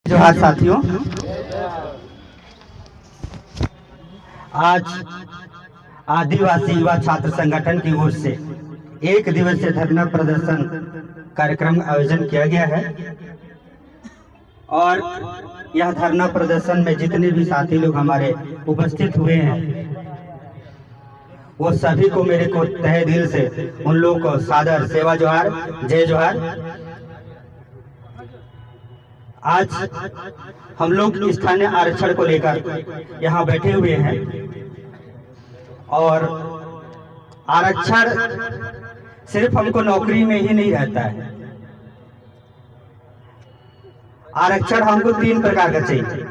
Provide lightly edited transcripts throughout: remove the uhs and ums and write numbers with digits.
जोहार साथियों, आज आदिवासी युवा छात्र संगठन की ओर से एक दिवसीय धरना प्रदर्शन कार्यक्रम आयोजन किया गया है और यह धरना प्रदर्शन में जितने भी साथी लोग हमारे उपस्थित हुए हैं वो सभी को मेरे को तहे दिल से उन लोगों को सादर सेवा जोहार, जय जोहार। आज हम लोग स्थानीय आरक्षण को लेकर यहाँ बैठे हुए हैं और आरक्षण सिर्फ हमको नौकरी में ही नहीं रहता है। आरक्षण हमको 3 प्रकार का चाहिए।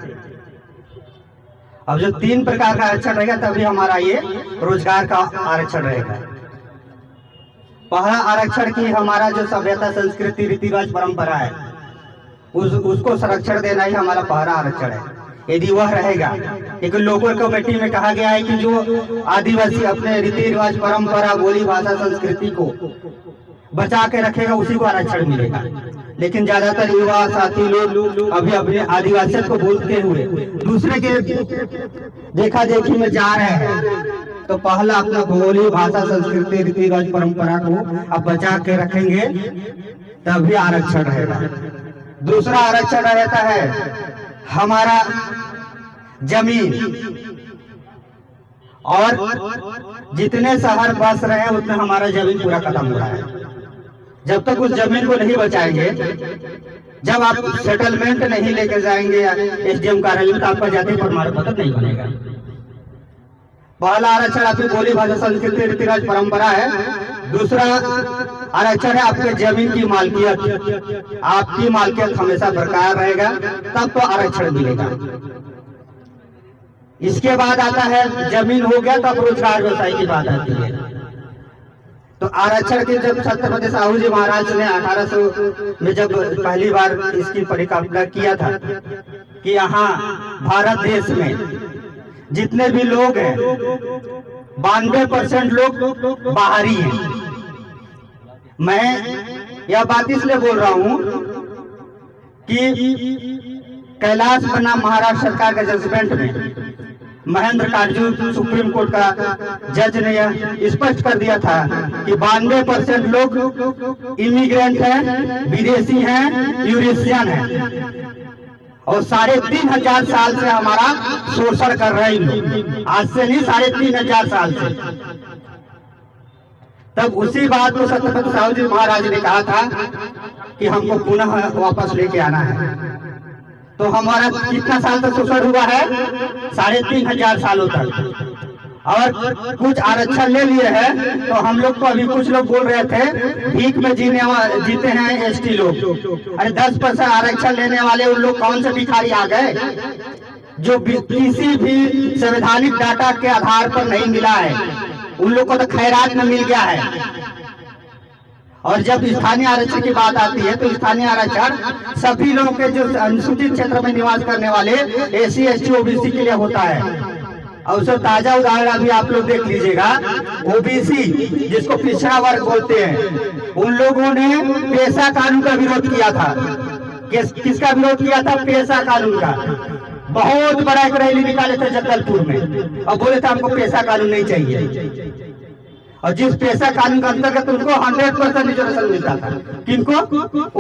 अब जो 3 प्रकार का आरक्षण रहेगा तभी हमारा ये रोजगार का आरक्षण रहेगा। पहला आरक्षण की हमारा जो सभ्यता, संस्कृति, रीति रिवाज, परंपरा है उसको संरक्षण देना ही हमारा पहला आरक्षण है। यदि वह रहेगा, लेकिन लोकल कमेटी में कहा गया है कि जो आदिवासी अपने रीति रिवाज, परंपरा, बोली, भाषा, संस्कृति को बचा के रखेगा उसी को आरक्षण मिलेगा। लेकिन ज्यादातर युवा साथी लोग अभी अपने आदिवासियों को बोलते हुए दूसरे के देखा देखी में जा रहे हैं। तो पहला अपना बोली, भाषा, संस्कृति, रीति रिवाज, परंपरा को अब बचा के रखेंगे तभी आरक्षण रहेगा। दूसरा आरक्षण रहता है हमारा जमीन, और जितने शहर बस रहे हैं उतना हमारा जमीन पूरा खत्म हो रहा है। जब तक उस जमीन को नहीं बचाएंगे, जब आप सेटलमेंट नहीं लेके जाएंगे एसडीएम कार्यालय तो आपका जाति प्रमाण पत्र नहीं बनेगा। पहला आरक्षण आपकी बोली, भाषा, संस्कृति, रीति रिवाज, परंपरा है। दूसरा आरक्षण है आपके जमीन की मालकियत। आपकी मालकियत हमेशा बरकरार रहेगा तब तो आरक्षण मिलेगा। इसके बाद आता है जमीन हो गया तब रोजगार व्यवसाय की बात आती है। तो आरक्षण के जब छत्रपति साहू जी महाराज ने 1800 में जब पहली बार इसकी परिकल्पना किया था कि यहाँ भारत देश में जितने भी लोग हैं 92% लोग बाहरी हैं। मैं यह बात इसलिए बोल रहा हूं कि कैलाश बना महाराष्ट्र सरकार के जजमेंट में महेंद्र काटजू सुप्रीम कोर्ट का जज ने यह स्पष्ट कर दिया था कि 92% लोग इमिग्रेंट हैं, विदेशी हैं, यूरोपियन हैं और 3500 साल से हमारा शोषण कर रहे हैं। आज से नहीं, 3500 साल से। तब उसी बात को छत्रपति साहू जी महाराज ने कहा था कि हमको पुनः वापस लेके आना है। तो हमारा कितना साल तक शोषण हुआ है? 3500 सालों तक। और कुछ आरक्षण ले लिए हैं तो हम लोग को अभी कुछ लोग बोल रहे थे भीख में जीते हैं एसटी लोग। अरे 10% आरक्षण लेने वाले उन लोग कौन से भिखारी आ गए जो किसी भी संवैधानिक डाटा के आधार पर नहीं मिला है? उन लोग को तो खैरात में मिल गया है। और जब स्थानीय आरक्षण की बात आती है तो स्थानीय आरक्षण सभी लोगों के जो अनुसूचित क्षेत्र में निवास करने वाले एससी, एसटी, ओबीसी के लिए होता है। और उसका ताजा उदाहरण अभी आप लोग देख लीजिएगा। ओबीसी जिसको पिछड़ा वर्ग बोलते हैं, उन लोगों ने पेशा कानून का विरोध किया था। किसका विरोध किया था? पेशा कानून का। बहुत बड़ा एक रैली निकाले थे जगदलपुर में और बोले थे हमको पेशा कानून नहीं चाहिए। और जिस पेशा कानून के अंतर्गत उनको 100% रिजर्वेशन मिलता था। किनको?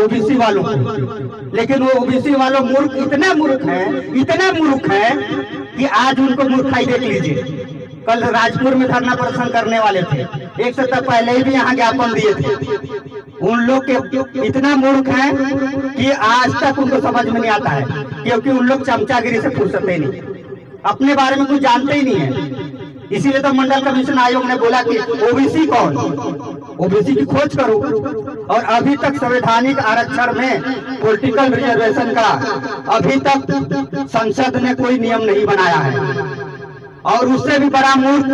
ओबीसी वालों को। लेकिन वो ओबीसी वालों मूर्ख, इतने मूर्ख हैं कि आज उनको मूर्खाई देख लीजिए। कल राजपुर में धरना प्रदर्शन करने वाले थे, एक सप्ताह पहले ही भी यहाँ ज्ञापन दिए थे। उन लोग के इतना मूर्ख हैं कि आज तक उनको समझ में नहीं आता है, क्योंकि उन लोग चमचागिरी से फुर्सत ही नहीं, अपने बारे में कुछ जानते ही नहीं है। इसीलिए तो मंडल कमीशन आयोग ने बोला कि ओबीसी कौन, ओबीसी की खोज करो। और अभी तक संवैधानिक आरक्षण में पॉलिटिकल रिजर्वेशन का अभी तक संसद ने कोई नियम नहीं बनाया है। और उससे भी बड़ा मूर्ख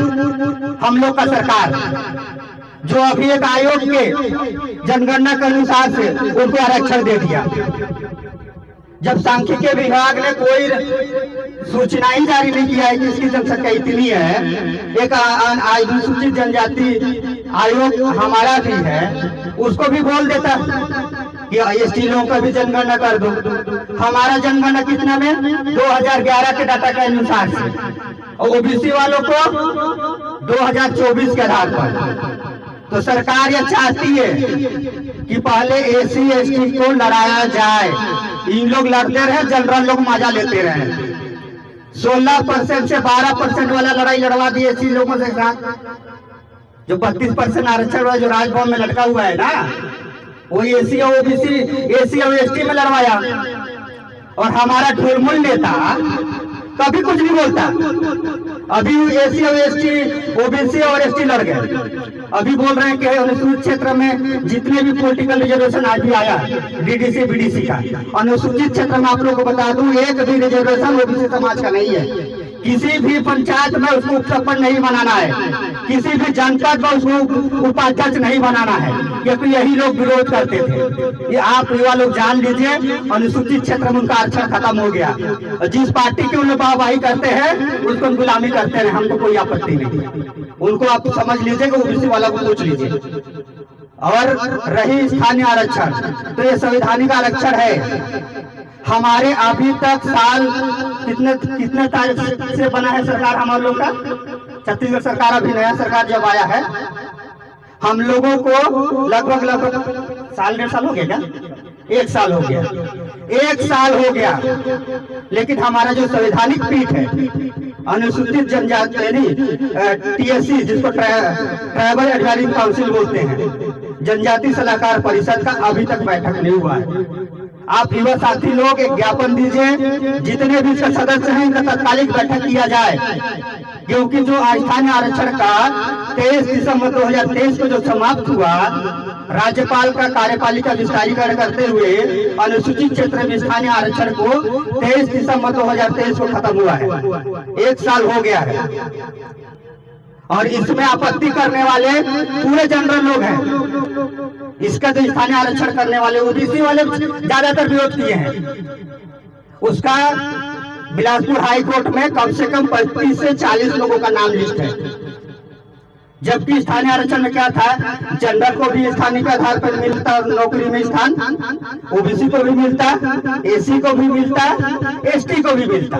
हम लोग का सरकार, जो अभी एक आयोग के जनगणना के अनुसार से उनको आरक्षण दे दिया। जब सांख्यिकी विभाग ने कोई सूचना ही जारी नहीं किया है कि इसकी जनसंख्या इतनी है, एक अनुसूचित जनजाति आयोग हमारा भी है, उसको भी बोल देता कि एसटी लोगों का भी जनगणना कर दो। हमारा जनगणना कितना में 2011 के डाटा के अनुसार से, और ओबीसी वालों को 2024 के आधार पर। तो सरकार यह चाहती है कि पहले एसी एसटी को लड़ाया जाए। इन लोग लड़ते रहे, जनरल लोग मजा लेते रहे। 16% से 12% वाला लड़ाई लड़वा दी एसी लोगों से साथ। जो 32% आरक्षण वाला जो राजभवन में लटका हुआ है ना, वो एसी और ओबीसी, एसी और एसटी में लड़वाया। और हमारा ढोलमुल नेता कभी कुछ नहीं बोलता। अभी एसी और एसटी, ओबीसी और एसटी लड़ गए। अभी बोल रहे हैं कि अनुसूचित क्षेत्र में जितने भी पॉलिटिकल रिजर्वेशन आज भी आया डीडीसी बीडीसी का, अनुसूचित क्षेत्र में आप लोग को बता दूं एक भी रिजर्वेशन ओबीसी समाज का नहीं है। किसी भी पंचायत में उसको उपसरपंच नहीं बनाना है, किसी भी जनपद में उसको उपाध्यक्ष नहीं बनाना है, क्योंकि यही लोग विरोध करते थे। ये आप युवा लोग जान लीजिए, अनुसूचित क्षेत्र में उनका आरक्षण खत्म हो गया। जिस पार्टी की उन्हें वाहवाही करते हैं उसको गुलामी करते हैं, हमको कोई आपत्ति नहीं। उनको आप समझ लीजिए कि ओबीसी वाला को पूछ लीजिए। और रही स्थानीय आरक्षण, तो ये संवैधानिक आरक्षण है। हमारे अभी तक साल कितने तारीख से बना है सरकार हम लोग का, छत्तीसगढ़ सरकार, अभी नया सरकार जब आया है, हम लोगों को लगभग साल 1.5 साल हो गया क्या? 1 साल हो गया, 1 साल हो गया। लेकिन हमारा जो संवैधानिक पीठ है, अनुसूचित जनजाति टीएससी, जिसको ट्राइबल एडवाइजरी काउंसिल बोलते हैं, जनजाति सलाहकार परिषद का अभी तक बैठक नहीं हुआ है। आप युवा साथी लोग एक ज्ञापन दीजिए, जितने भी इसके सदस्य हैं इनका तत्कालिक बैठक किया जाए, क्योंकि जो स्थानीय आरक्षण का 23 दिसंबर 2023 को जो समाप्त हुआ, राज्यपाल का कार्यपालिका विस्तारीकरण करते हुए अनुसूचित क्षेत्र में स्थानीय आरक्षण को 23 दिसंबर 2023 को खत्म हुआ है। 1 साल हो गया है और इसमें आपत्ति करने वाले पूरे जनरल लोग हैं। इसका जो स्थानीय आरक्षण करने वाले ओबीसी वाले ज्यादातर विरोध किए हैं। उसका बिलासपुर हाई कोर्ट में कम से कम 35 से 40 लोगों का नाम लिस्ट है। जबकि स्थानीय आरक्षण में क्या था, जनरल को भी स्थानीय के आधार पर मिलता नौकरी में स्थान, ओबीसी को भी मिलता, एसी को भी मिलता, एसटी को भी मिलता।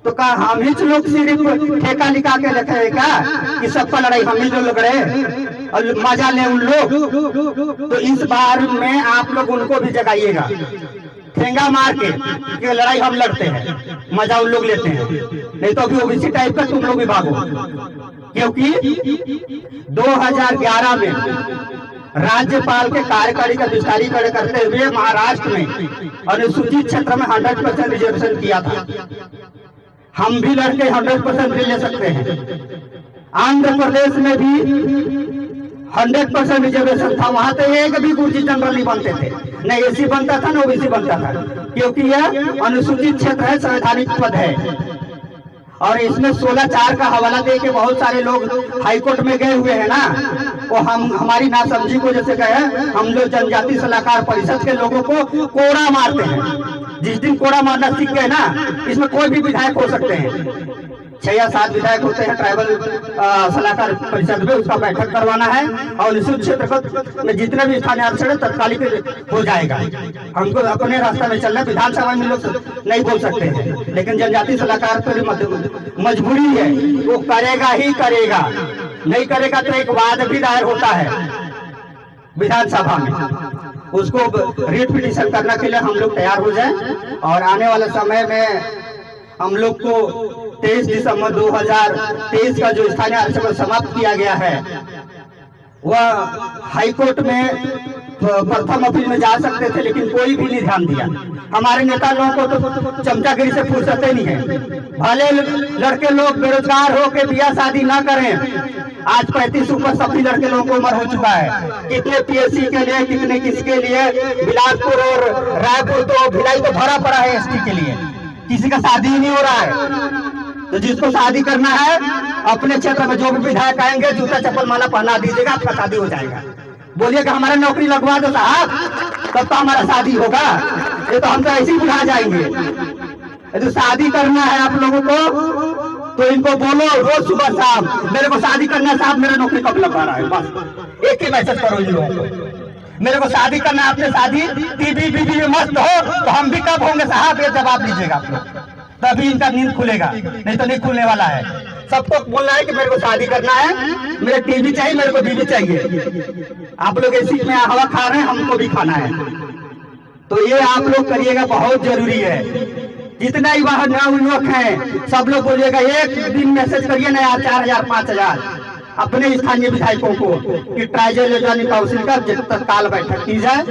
तो कहा हम ही लोग सिर्फ ठेका निकाल के रखे है क्या कि सबका लड़ाई हम ही जो लड़ रहे और मजा ले उन लोग? तो इस बार में आप लोग उनको भी जगाइएगा, ठेंगा मार के लड़ाई हम लड़ते हैं, मजा उन लोग लेते हैं। नहीं तो अभी ओबीसी टाइप का तुम लोग भी भागो, क्योंकि 2011 में राज्यपाल के कार्यकाल का विस्तारीकरण करते हुए महाराष्ट्र में अनुसूचित क्षेत्र में 100% रिजर्वेशन किया था। हम भी लड़के 100% ले सकते हैं। आंध्र प्रदेश में भी 100% रिजर्वेशन था, वहां तो एक भी गुर्जी जनरल नहीं बनते थे, न एसी बनता था न ओबीसी बनता था, क्योंकि यह अनुसूचित क्षेत्र है, संवैधानिक पद है। और इसमें 16(4) का हवाला दे के बहुत सारे लोग हाईकोर्ट में गए हुए हैं ना, वो हमारी नासमझी को जैसे कहे, हम लोग जनजाति सलाहकार परिषद के लोगों को कोड़ा मारते हैं। जिस दिन कोड़ा मारना सीख गए ना, इसमें कोई भी विधायक हो सकते हैं, 6 या 7 विधायक होते हैं ट्राइबल सलाहकार परिषद में, उसका बैठक करवाना है और अनुसूचित क्षेत्र में जितने भी स्थानीय आरक्षण है तत्कालिक हो जाएगा। हमको अपने रास्ते में चलना, विधानसभा में लोग नहीं बोल सकते हैं, लेकिन जनजाति सलाहकार पर मजबूरी है, वो करेगा ही करेगा। नहीं करेगा तो एक वाद भी दायर होता है विधानसभा में, उसको रिट पिटीशन करने के लिए हम लोग तैयार हो जाएं। और आने वाले समय में हम लोग को 23 दिसंबर 2023 का जो स्थानीय आरक्षण समाप्त किया गया है, वह हाईकोर्ट में प्रथम अपील में जा सकते थे, लेकिन कोई भी नहीं ध्यान दिया। हमारे नेता लोगों को तो चमचागिरी से फुर्सत ही नहीं है। भले लड़के लोग बेरोजगार हो के बियाह शादी ना करें, आज 35 ऊपर सभी लड़के लोगों को उम्र हो चुका है। कितने पीएससी के लिए, कितने किसके लिए, बिलासपुर और रायपुर तो भिलाई तो भरा पड़ा है एसटी के लिए, किसी का शादी ही नहीं हो रहा है। तो जिसको शादी करना है अपने क्षेत्र में जो भी विधायक आएंगे जूता चप्पल माला पहना दीजिएगा, आपका शादी हो जाएगा। बोलिए कि हमारा नौकरी लगवा दो साहब, तब तो हमारा शादी होगा। ये तो हम तो ऐसे ही बुला जाएंगे। यदि शादी करना है आप लोगों को तो इनको बोलो रोज सुबह शाम, मेरे को शादी करना है साहब, मेरा नौकरी कब लगवा रहा है, बस एक ही मैसेज करो इन लोगों को। मेरे को शादी करना है, आपने शादी टीवी बीबी में मस्त हो तो हम भी कब होंगे साहब, ये जवाब लीजिएगा आप लोग, तभी इनका नींद खुलेगा, नहीं तो नहीं खुलने वाला है। सबको बोलना है कि मेरे को शादी करना है, मेरे टीवी चाहिए, मेरे को बीबी चाहिए। आप लोग इसी में हवा खा रहे हैं, हमको भी खाना है, तो ये आप लोग करिएगा, बहुत जरूरी है। जितना युवा युवक हैं सब लोग बोलिएगा, एक दिन मैसेज करिए ना यार 4000 5000 अपने स्थानीय विधायकों को कि ट्राइजल काउंसिल का तत्काल बैठक की जाए,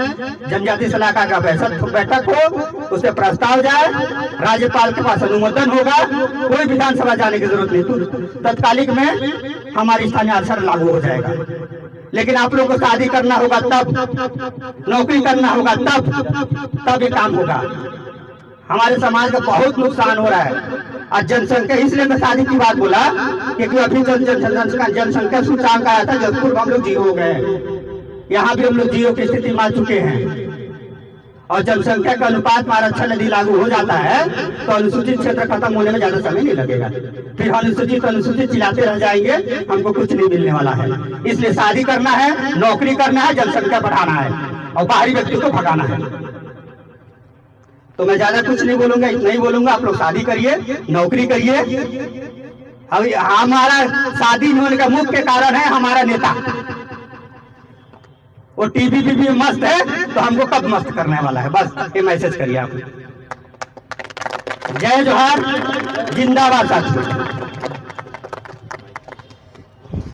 जनजाति सलाहकार का बैठक हो, उसे प्रस्ताव जाए, राज्यपाल के पास अनुमोदन होगा, कोई विधानसभा जाने की जरूरत नहीं, तो तत्कालिक में हमारी स्थानीय आचार लागू हो जाएगा। लेकिन आप लोगों को शादी करना होगा तब, नौकरी करना होगा तब ये काम होगा। हमारे समाज का बहुत नुकसान हो रहा है। और जनसंख्या, इसलिए मैं शादी की बात बोला क्योंकि अभी जनसंख्या सूचकांक आया था, जयपुर में हम लोग 0 हो गए, यहाँ भी हम लोग 0 की स्थिति मान चुके हैं। और जनसंख्या का अनुपात आरक्षण यदि लागू हो जाता है तो अनुसूचित क्षेत्र खत्म होने में ज्यादा समय नहीं लगेगा, फिर अनुसूचित चिल्लाते रह जाएंगे, हमको कुछ नहीं मिलने वाला है। इसलिए शादी करना है, नौकरी करना है, जनसंख्या बढ़ाना है और बाहरी व्यक्ति को भगाना है। तो मैं ज्यादा कुछ नहीं बोलूंगा, इतना ही बोलूंगा, आप लोग शादी करिए, नौकरी करिए। अब हमारा शादी होने का मुख्य कारण है हमारा नेता, वो टीवी बीबी मस्त है, तो हमको कब मस्त करने वाला है, बस ये मैसेज करिए आप। जय जोहार, जिंदाबाद साथियों।